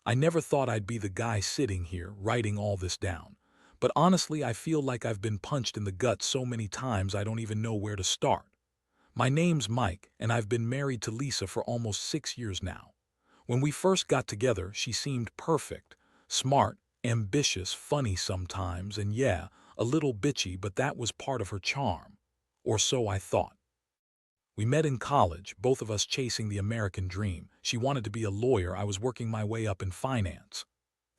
I never thought I'd be the guy sitting here writing all this down. But honestly, I feel like I've been punched in the gut so many times I don't even know where to start. My name's Mike, and I've been married to Lisa for almost 6 years now. When we first got together, she seemed perfect, smart, ambitious, funny sometimes, and yeah, a little bitchy, but that was part of her charm. Or so I thought. We met in college, both of us chasing the American dream. She wanted to be a lawyer, I was working my way up in finance.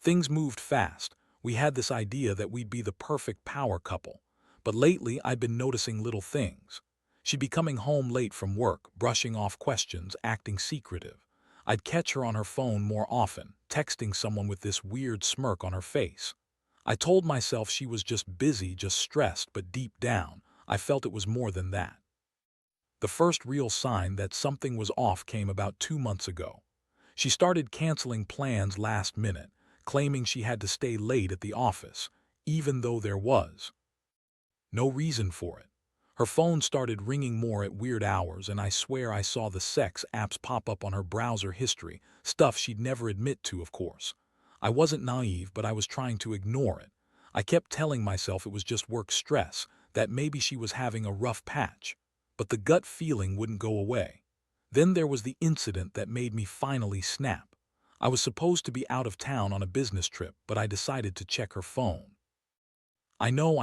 Things moved fast. We had this idea that we'd be the perfect power couple. But lately, I'd been noticing little things. She'd be coming home late from work, brushing off questions, acting secretive. I'd catch her on her phone more often, texting someone with this weird smirk on her face. I told myself she was just busy, just stressed, but deep down, I felt it was more than that. The first real sign that something was off came about 2 months ago. She started canceling plans last minute, claiming she had to stay late at the office, even though there was no reason for it. Her phone started ringing more at weird hours, and I swear I saw the sex apps pop up on her browser history, stuff she'd never admit to, of course. I wasn't naive, but I was trying to ignore it. I kept telling myself it was just work stress, that maybe she was having a rough patch. But the gut feeling wouldn't go away. Then there was the incident that made me finally snap. I was supposed to be out of town on a business trip, but I decided to check her phone. I know,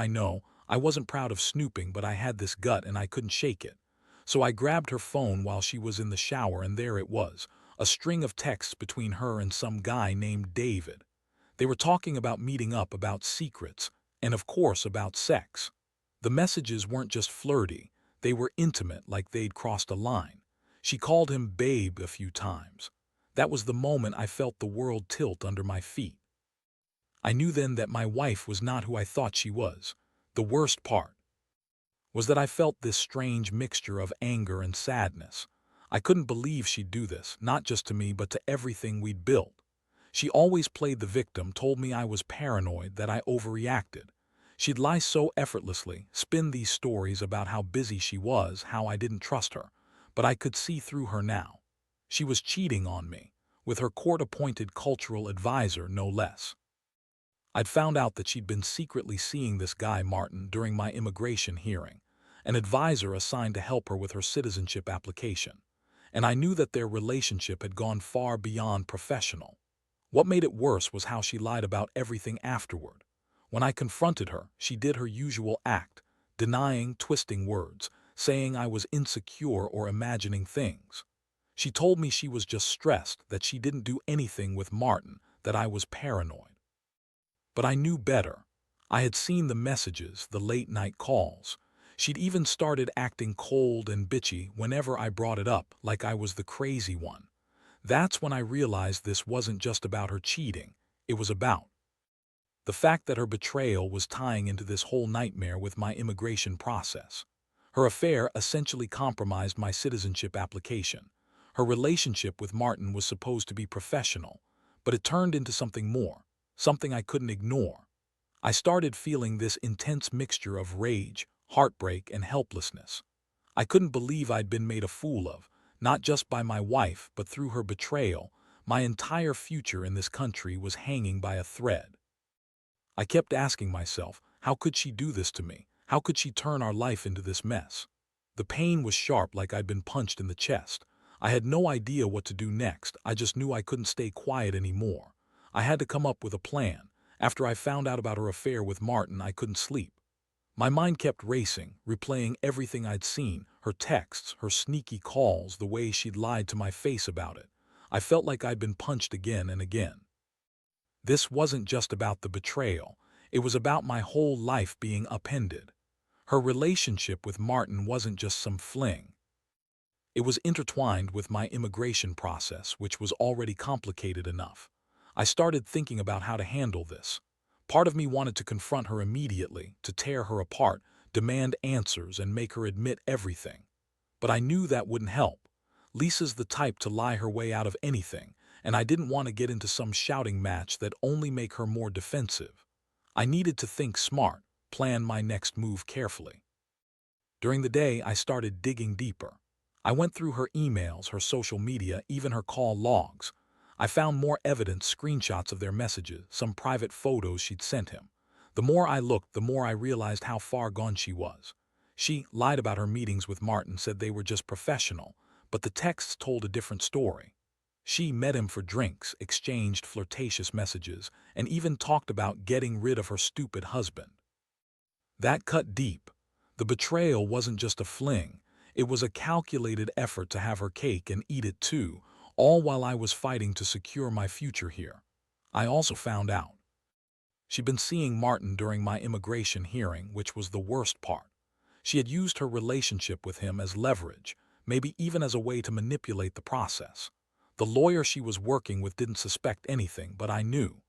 I wasn't proud of snooping, but I had this gut and I couldn't shake it. So I grabbed her phone while she was in the shower, and there it was, a string of texts between her and some guy named David. They were talking about meeting up, about secrets, and of course about sex. The messages weren't just flirty, they were intimate, like they'd crossed a line. She called him babe a few times. That was the moment I felt the world tilt under my feet. I knew then that my wife was not who I thought she was. The worst part was that I felt this strange mixture of anger and sadness. I couldn't believe she'd do this, not just to me, but to everything we'd built. She always played the victim, told me I was paranoid, that I overreacted. She'd lie so effortlessly, spin these stories about how busy she was, how I didn't trust her. But I could see through her now. She was cheating on me, with her court-appointed cultural advisor, no less. I'd found out that she'd been secretly seeing this guy Martin during my immigration hearing, an advisor assigned to help her with her citizenship application. And I knew that their relationship had gone far beyond professional. What made it worse was how she lied about everything afterward. When I confronted her, she did her usual act, denying, twisting words, saying I was insecure or imagining things. She told me she was just stressed, that she didn't do anything with Martin, that I was paranoid. But I knew better. I had seen the messages, the late-night calls. She'd even started acting cold and bitchy whenever I brought it up, like I was the crazy one. That's when I realized this wasn't just about her cheating. It was about the fact that her betrayal was tying into this whole nightmare with my immigration process. Her affair essentially compromised my citizenship application. Her relationship with Martin was supposed to be professional, but it turned into something more, something I couldn't ignore. I started feeling this intense mixture of rage, heartbreak, and helplessness. I couldn't believe I'd been made a fool of, not just by my wife, but through her betrayal. My entire future in this country was hanging by a thread. I kept asking myself, how could she do this to me? How could she turn our life into this mess? The pain was sharp, like I'd been punched in the chest. I had no idea what to do next. I just knew I couldn't stay quiet anymore. I had to come up with a plan. After I found out about her affair with Martin, I couldn't sleep. My mind kept racing, replaying everything I'd seen, her texts, her sneaky calls, the way she'd lied to my face about it. I felt like I'd been punched again and again. This wasn't just about the betrayal. It was about my whole life being upended. Her relationship with Martin wasn't just some fling. It was intertwined with my immigration process, which was already complicated enough. I started thinking about how to handle this. Part of me wanted to confront her immediately, to tear her apart, demand answers, and make her admit everything. But I knew that wouldn't help. Lisa's the type to lie her way out of anything, and I didn't want to get into some shouting match that'd only make her more defensive. I needed to think smart, plan my next move carefully. During the day, I started digging deeper. I went through her emails, her social media, even her call logs. I found more evidence, screenshots of their messages, some private photos she'd sent him. The more I looked, the more I realized how far gone she was. She lied about her meetings with Martin, said they were just professional, but the texts told a different story. She met him for drinks, exchanged flirtatious messages, and even talked about getting rid of her stupid husband. That cut deep. The betrayal wasn't just a fling, it was a calculated effort to have her cake and eat it too, all while I was fighting to secure my future here. I also found out she'd been seeing Martin during my immigration hearing, which was the worst part. She had used her relationship with him as leverage, maybe even as a way to manipulate the process. The lawyer she was working with didn't suspect anything, but I knew.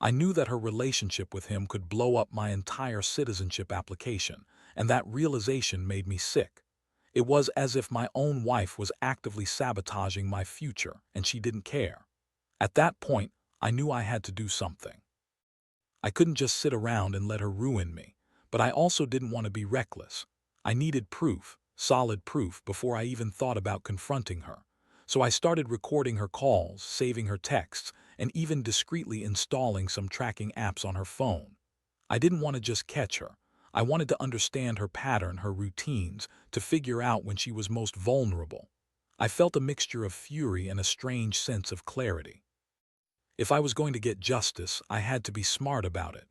I knew that her relationship with him could blow up my entire citizenship application, and that realization made me sick. It was as if my own wife was actively sabotaging my future, and she didn't care. At that point, I knew I had to do something. I couldn't just sit around and let her ruin me, but I also didn't want to be reckless. I needed proof, solid proof, before I even thought about confronting her. So I started recording her calls, saving her texts, and even discreetly installing some tracking apps on her phone. I didn't want to just catch her. I wanted to understand her pattern, her routines, to figure out when she was most vulnerable. I felt a mixture of fury and a strange sense of clarity. If I was going to get justice, I had to be smart about it.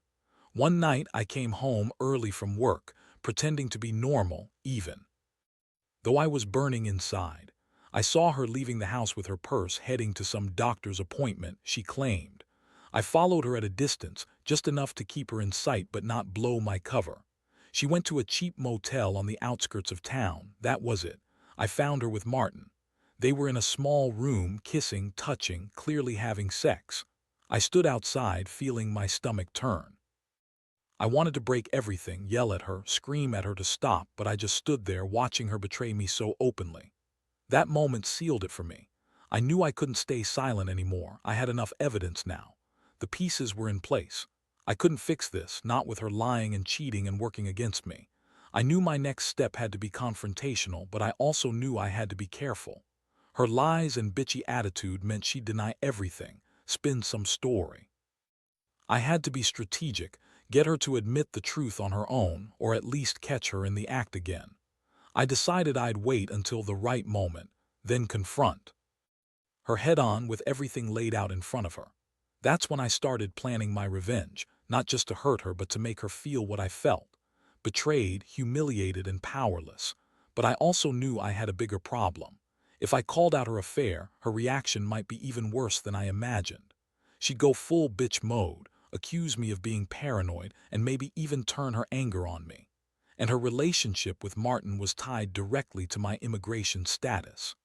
One night I came home early from work, pretending to be normal, even though I was burning inside. I saw her leaving the house with her purse, heading to some doctor's appointment, she claimed. I followed her at a distance, just enough to keep her in sight but not blow my cover. She went to a cheap motel on the outskirts of town, that was it. I found her with Martin. They were in a small room, kissing, touching, clearly having sex. I stood outside, feeling my stomach turn. I wanted to break everything, yell at her, scream at her to stop, but I just stood there watching her betray me so openly. That moment sealed it for me. I knew I couldn't stay silent anymore. I had enough evidence now. The pieces were in place. I couldn't fix this, not with her lying and cheating and working against me. I knew my next step had to be confrontational, but I also knew I had to be careful. Her lies and bitchy attitude meant she'd deny everything, spin some story. I had to be strategic, get her to admit the truth on her own, or at least catch her in the act again. I decided I'd wait until the right moment, then confront her head-on with everything laid out in front of her. That's when I started planning my revenge, not just to hurt her but to make her feel what I felt. Betrayed, humiliated, and powerless. But I also knew I had a bigger problem. If I called out her affair, her reaction might be even worse than I imagined. She'd go full bitch mode, accuse me of being paranoid, and maybe even turn her anger on me. And her relationship with Martin was tied directly to my immigration status.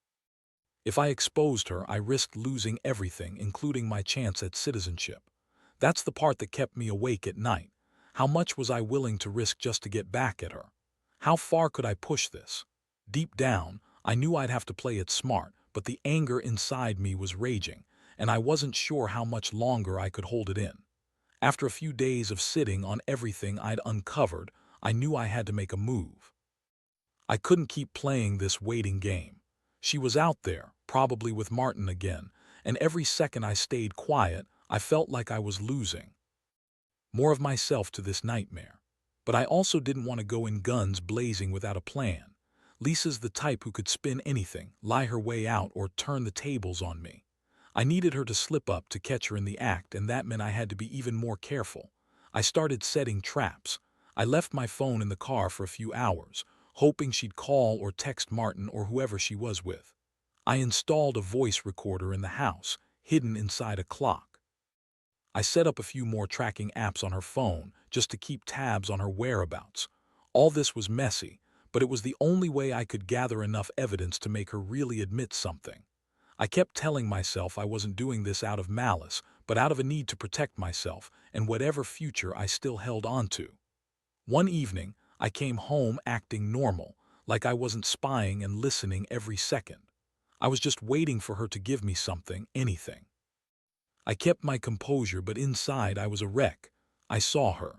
If I exposed her, I risked losing everything, including my chance at citizenship. That's the part that kept me awake at night. How much was I willing to risk just to get back at her? How far could I push this? Deep down, I knew I'd have to play it smart, but the anger inside me was raging, and I wasn't sure how much longer I could hold it in. After a few days of sitting on everything I'd uncovered, I knew I had to make a move. I couldn't keep playing this waiting game. She was out there, probably with Martin again, and every second I stayed quiet, I felt like I was losing more of myself to this nightmare. But I also didn't want to go in guns blazing without a plan. Lisa's the type who could spin anything, lie her way out, or turn the tables on me. I needed her to slip up to catch her in the act, and that meant I had to be even more careful. I started setting traps. I left my phone in the car for a few hours, hoping she'd call or text Martin or whoever she was with. I installed a voice recorder in the house, hidden inside a clock. I set up a few more tracking apps on her phone, just to keep tabs on her whereabouts. All this was messy, but it was the only way I could gather enough evidence to make her really admit something. I kept telling myself I wasn't doing this out of malice, but out of a need to protect myself and whatever future I still held on to. One evening, I came home acting normal, like I wasn't spying and listening every second. I was just waiting for her to give me something, anything. I kept my composure, but inside I was a wreck. I saw her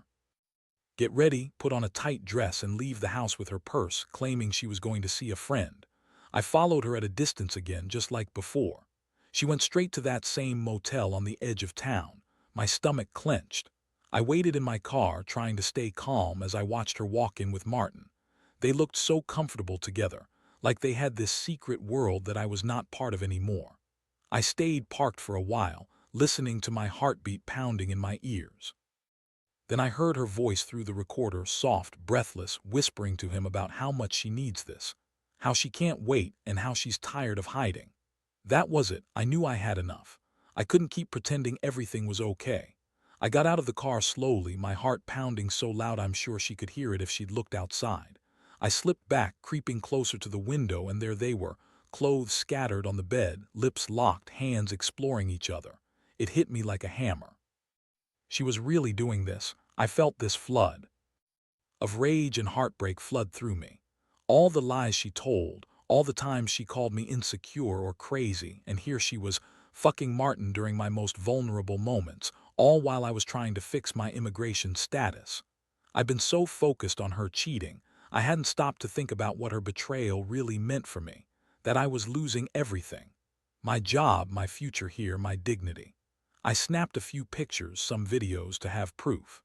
get ready, put on a tight dress, and leave the house with her purse, claiming she was going to see a friend. I followed her at a distance again, just like before. She went straight to that same motel on the edge of town. My stomach clenched. I waited in my car, trying to stay calm as I watched her walk in with Martin. They looked so comfortable together, like they had this secret world that I was not part of anymore. I stayed parked for a while, listening to my heartbeat pounding in my ears. Then I heard her voice through the recorder, soft, breathless, whispering to him about how much she needs this, how she can't wait, and how she's tired of hiding. That was it. I knew I had enough. I couldn't keep pretending everything was okay. I got out of the car slowly, my heart pounding so loud I'm sure she could hear it if she'd looked outside. I slipped back, creeping closer to the window, and there they were, clothes scattered on the bed, lips locked, hands exploring each other. It hit me like a hammer. She was really doing this. I felt this flood of rage and heartbreak flood through me. All the lies she told, all the times she called me insecure or crazy, and here she was fucking Martin during my most vulnerable moments, all while I was trying to fix my immigration status. I'd been so focused on her cheating, I hadn't stopped to think about what her betrayal really meant for me, that I was losing everything. My job, my future here, my dignity. I snapped a few pictures, some videos to have proof.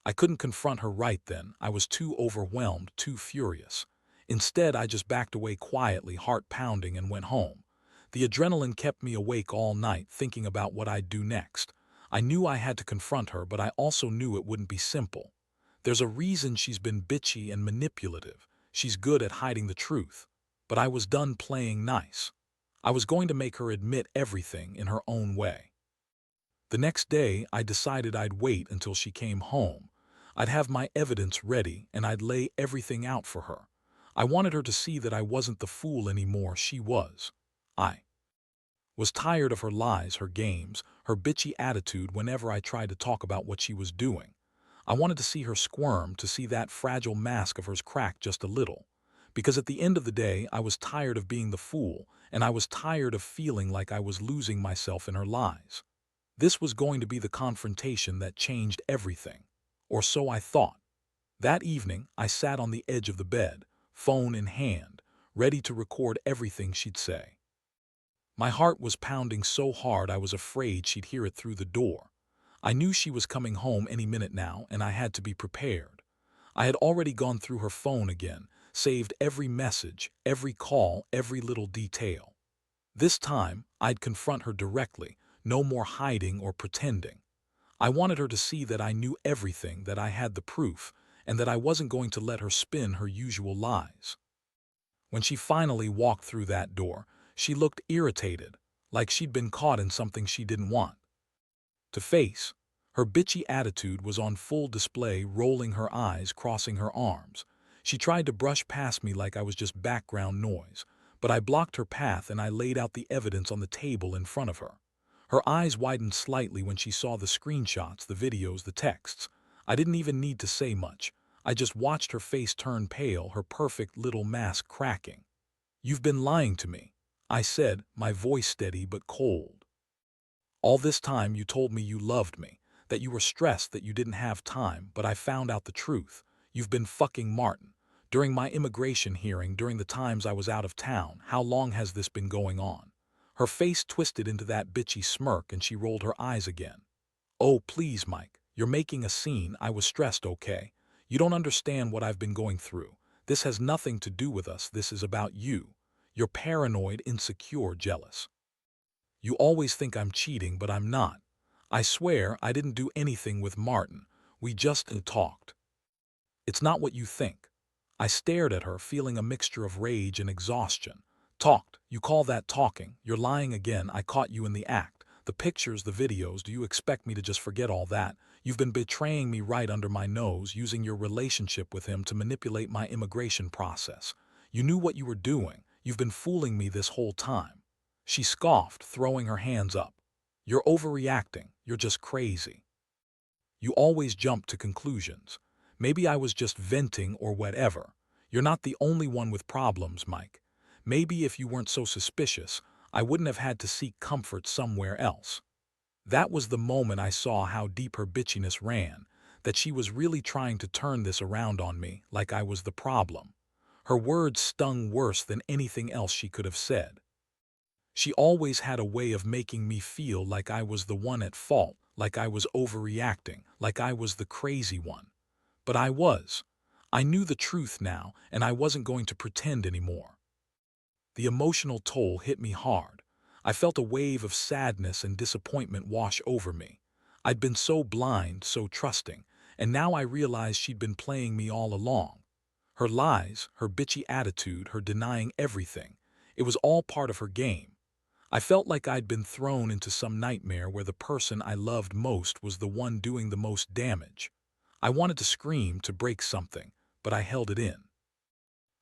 I couldn't confront her right then. I was too overwhelmed, too furious. Instead, I just backed away quietly, heart pounding, and went home. The adrenaline kept me awake all night, thinking about what I'd do next. I knew I had to confront her, but I also knew it wouldn't be simple. There's a reason she's been bitchy and manipulative. She's good at hiding the truth. But I was done playing nice. I was going to make her admit everything in her own way. The next day, I decided I'd wait until she came home. I'd have my evidence ready, and I'd lay everything out for her. I wanted her to see that I wasn't the fool anymore she was. I was tired of her lies, her games, her bitchy attitude whenever I tried to talk about what she was doing. I wanted to see her squirm, to see that fragile mask of hers crack just a little. Because at the end of the day, I was tired of being the fool, and I was tired of feeling like I was losing myself in her lies. This was going to be the confrontation that changed everything. Or so I thought. That evening, I sat on the edge of the bed, phone in hand, ready to record everything she'd say. My heart was pounding so hard I was afraid she'd hear it through the door. I knew she was coming home any minute now, and I had to be prepared. I had already gone through her phone again, saved every message, every call, every little detail. This time, I'd confront her directly, no more hiding or pretending. I wanted her to see that I knew everything, that I had the proof, and that I wasn't going to let her spin her usual lies. When she finally walked through that door, she looked irritated, like she'd been caught in something she didn't want to face. Her bitchy attitude was on full display, rolling her eyes, crossing her arms. She tried to brush past me like I was just background noise, but I blocked her path and I laid out the evidence on the table in front of her. Her eyes widened slightly when she saw the screenshots, the videos, the texts. I didn't even need to say much. I just watched her face turn pale, her perfect little mask cracking. "You've been lying to me," I said, my voice steady but cold. "All this time you told me you loved me, that you were stressed, that you didn't have time, but I found out the truth. You've been fucking Martin. During my immigration hearing, during the times I was out of town, how long has this been going on?" Her face twisted into that bitchy smirk and she rolled her eyes again. "Oh, please, Mike, you're making a scene. I was stressed, okay? You don't understand what I've been going through. This has nothing to do with us. This is about you. You're paranoid, insecure, jealous. You always think I'm cheating, but I'm not. I swear I didn't do anything with Martin. We just talked. It's not what you think." I stared at her, feeling a mixture of rage and exhaustion. "Talked? You call that talking? You're lying again. I caught you in the act. The pictures, the videos, do you expect me to just forget all that? You've been betraying me right under my nose, using your relationship with him to manipulate my immigration process. You knew what you were doing. You've been fooling me this whole time." She scoffed, throwing her hands up. "You're overreacting. You're just crazy. You always jump to conclusions. Maybe I was just venting or whatever. You're not the only one with problems, Mike. Maybe if you weren't so suspicious, I wouldn't have had to seek comfort somewhere else." That was the moment I saw how deep her bitchiness ran, that she was really trying to turn this around on me, like I was the problem. Her words stung worse than anything else she could have said. She always had a way of making me feel like I was the one at fault, like I was overreacting, like I was the crazy one. But I was. I knew the truth now, and I wasn't going to pretend anymore. The emotional toll hit me hard. I felt a wave of sadness and disappointment wash over me. I'd been so blind, so trusting, and now I realized she'd been playing me all along. Her lies, her bitchy attitude, her denying everything. It was all part of her game. I felt like I'd been thrown into some nightmare where the person I loved most was the one doing the most damage. I wanted to scream, to break something, but I held it in.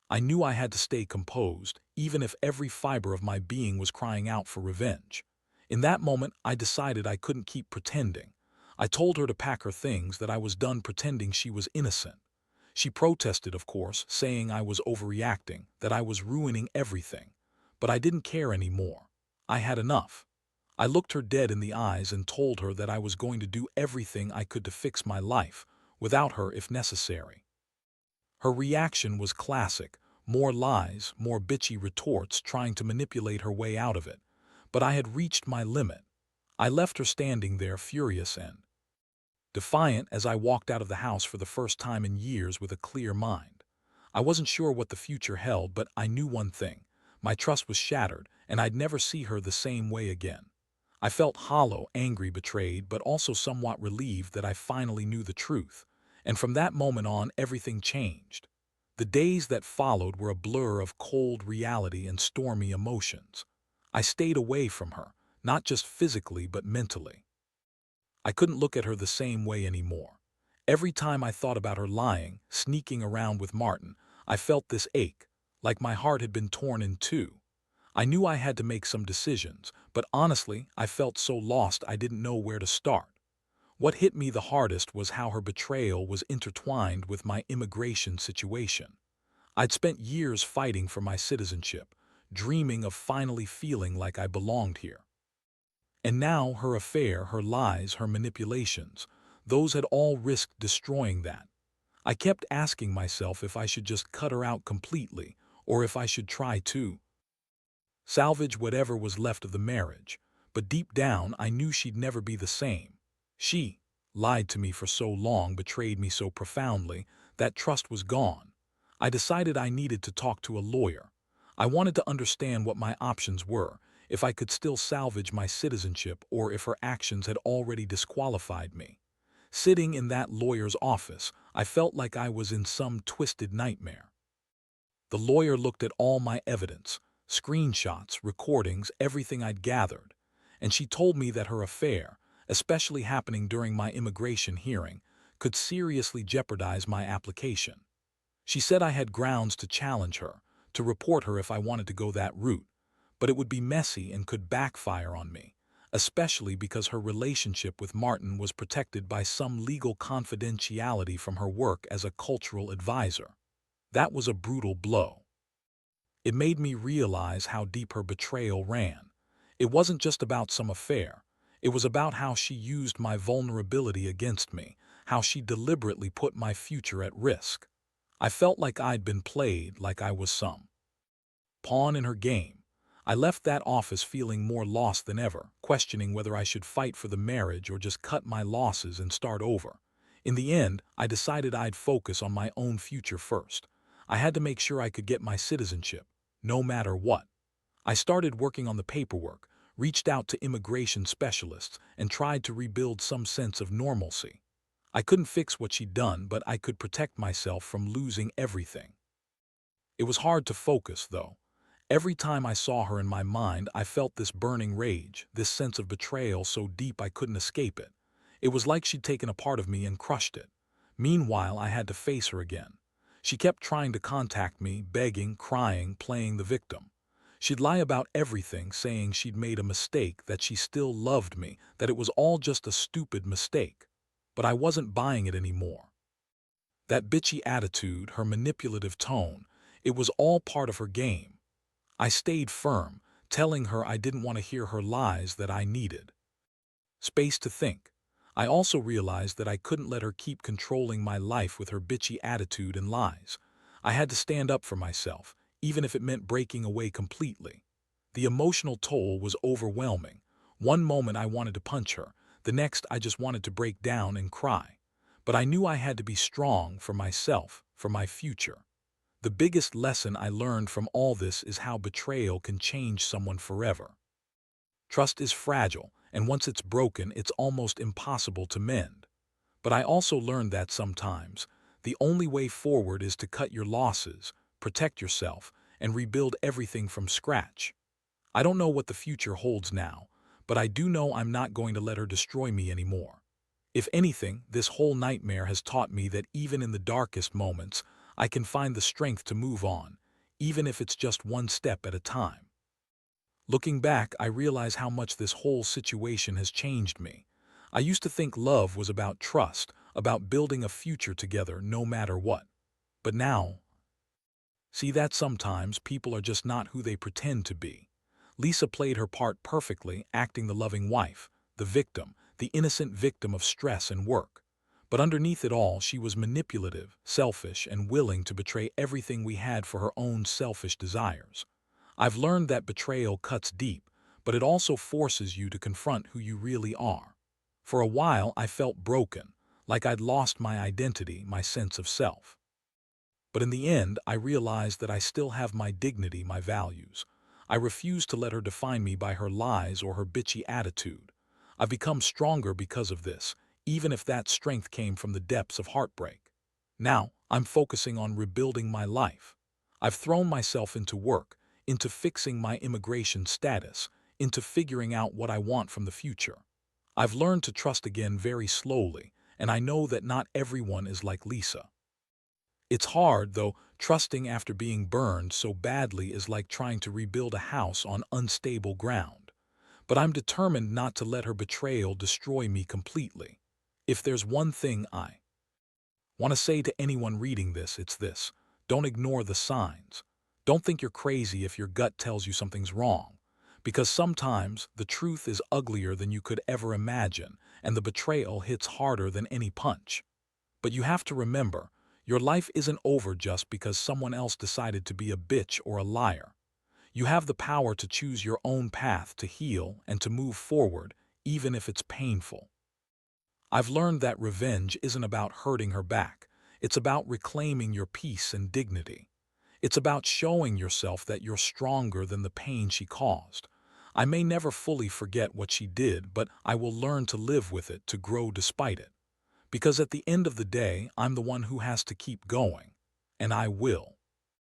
I knew I had to stay composed, even if every fiber of my being was crying out for revenge. In that moment, I decided I couldn't keep pretending. I told her to pack her things, that I was done pretending she was innocent. She protested, of course, saying I was overreacting, that I was ruining everything. But I didn't care anymore. I had enough. I looked her dead in the eyes and told her that I was going to do everything I could to fix my life, without her if necessary. Her reaction was classic: more lies, more bitchy retorts, trying to manipulate her way out of it. But I had reached my limit. I left her standing there, furious and defiant, as I walked out of the house for the first time in years with a clear mind. I wasn't sure what the future held, but I knew one thing: my trust was shattered, and I'd never see her the same way again. I felt hollow, angry, betrayed, but also somewhat relieved that I finally knew the truth. And from that moment on, everything changed. The days that followed were a blur of cold reality and stormy emotions. I stayed away from her, not just physically but mentally. I couldn't look at her the same way anymore. Every time I thought about her lying, sneaking around with Martin, I felt this ache, like my heart had been torn in two. I knew I had to make some decisions, but honestly, I felt so lost I didn't know where to start. What hit me the hardest was how her betrayal was intertwined with my immigration situation. I'd spent years fighting for my citizenship, dreaming of finally feeling like I belonged here. And now her affair, her lies, her manipulations, those had all risked destroying that. I kept asking myself if I should just cut her out completely, or if I should try to salvage whatever was left of the marriage. But deep down, I knew she'd never be the same. She lied to me for so long, betrayed me so profoundly, that trust was gone. I decided I needed to talk to a lawyer. I wanted to understand what my options were, if I could still salvage my citizenship or if her actions had already disqualified me. Sitting in that lawyer's office, I felt like I was in some twisted nightmare. The lawyer looked at all my evidence, screenshots, recordings, everything I'd gathered, and she told me that her affair, especially happening during my immigration hearing, could seriously jeopardize my application. She said I had grounds to challenge her, to report her if I wanted to go that route, but it would be messy and could backfire on me, especially because her relationship with Martin was protected by some legal confidentiality from her work as a cultural advisor. That was a brutal blow. It made me realize how deep her betrayal ran. It wasn't just about some affair. It was about how she used my vulnerability against me, how she deliberately put my future at risk. I felt like I'd been played, like I was some pawn in her game. I left that office feeling more lost than ever, questioning whether I should fight for the marriage or just cut my losses and start over. In the end, I decided I'd focus on my own future first. I had to make sure I could get my citizenship, no matter what. I started working on the paperwork, reached out to immigration specialists, and tried to rebuild some sense of normalcy. I couldn't fix what she'd done, but I could protect myself from losing everything. It was hard to focus, though. Every time I saw her in my mind, I felt this burning rage, this sense of betrayal so deep I couldn't escape it. It was like she'd taken a part of me and crushed it. Meanwhile, I had to face her again. She kept trying to contact me, begging, crying, playing the victim. She'd lie about everything, saying she'd made a mistake, that she still loved me, that it was all just a stupid mistake. But I wasn't buying it anymore. That bitchy attitude, her manipulative tone, it was all part of her game. I stayed firm, telling her I didn't want to hear her lies, that I needed space to think. I also realized that I couldn't let her keep controlling my life with her bitchy attitude and lies. I had to stand up for myself, even if it meant breaking away completely. The emotional toll was overwhelming. One moment I wanted to punch her, the next I just wanted to break down and cry. But I knew I had to be strong for myself, for my future. The biggest lesson I learned from all this is how betrayal can change someone forever. Trust is fragile, and once it's broken, it's almost impossible to mend. But I also learned that sometimes the only way forward is to cut your losses, protect yourself, and rebuild everything from scratch. I don't know what the future holds now, but I do know I'm not going to let her destroy me anymore. If anything, this whole nightmare has taught me that even in the darkest moments, I can find the strength to move on, even if it's just one step at a time. Looking back, I realize how much this whole situation has changed me. I used to think love was about trust, about building a future together no matter what. But now, see that sometimes people are just not who they pretend to be. Lisa played her part perfectly, acting the loving wife, the victim, the innocent victim of stress and work. But underneath it all, she was manipulative, selfish, and willing to betray everything we had for her own selfish desires. I've learned that betrayal cuts deep, but it also forces you to confront who you really are. For a while, I felt broken, like I'd lost my identity, my sense of self. But in the end, I realized that I still have my dignity, my values. I refuse to let her define me by her lies or her bitchy attitude. I've become stronger because of this, even if that strength came from the depths of heartbreak. Now, I'm focusing on rebuilding my life. I've thrown myself into work, into fixing my immigration status, into figuring out what I want from the future. I've learned to trust again very slowly, and I know that not everyone is like Lisa. It's hard, though. Trusting after being burned so badly is like trying to rebuild a house on unstable ground. But I'm determined not to let her betrayal destroy me completely. If there's one thing I want to say to anyone reading this, it's this: don't ignore the signs. Don't think you're crazy if your gut tells you something's wrong. Because sometimes the truth is uglier than you could ever imagine, and the betrayal hits harder than any punch. But you have to remember, your life isn't over just because someone else decided to be a bitch or a liar. You have the power to choose your own path, to heal and to move forward, even if it's painful. I've learned that revenge isn't about hurting her back. It's about reclaiming your peace and dignity. It's about showing yourself that you're stronger than the pain she caused. I may never fully forget what she did, but I will learn to live with it, to grow despite it. Because at the end of the day, I'm the one who has to keep going. And I will.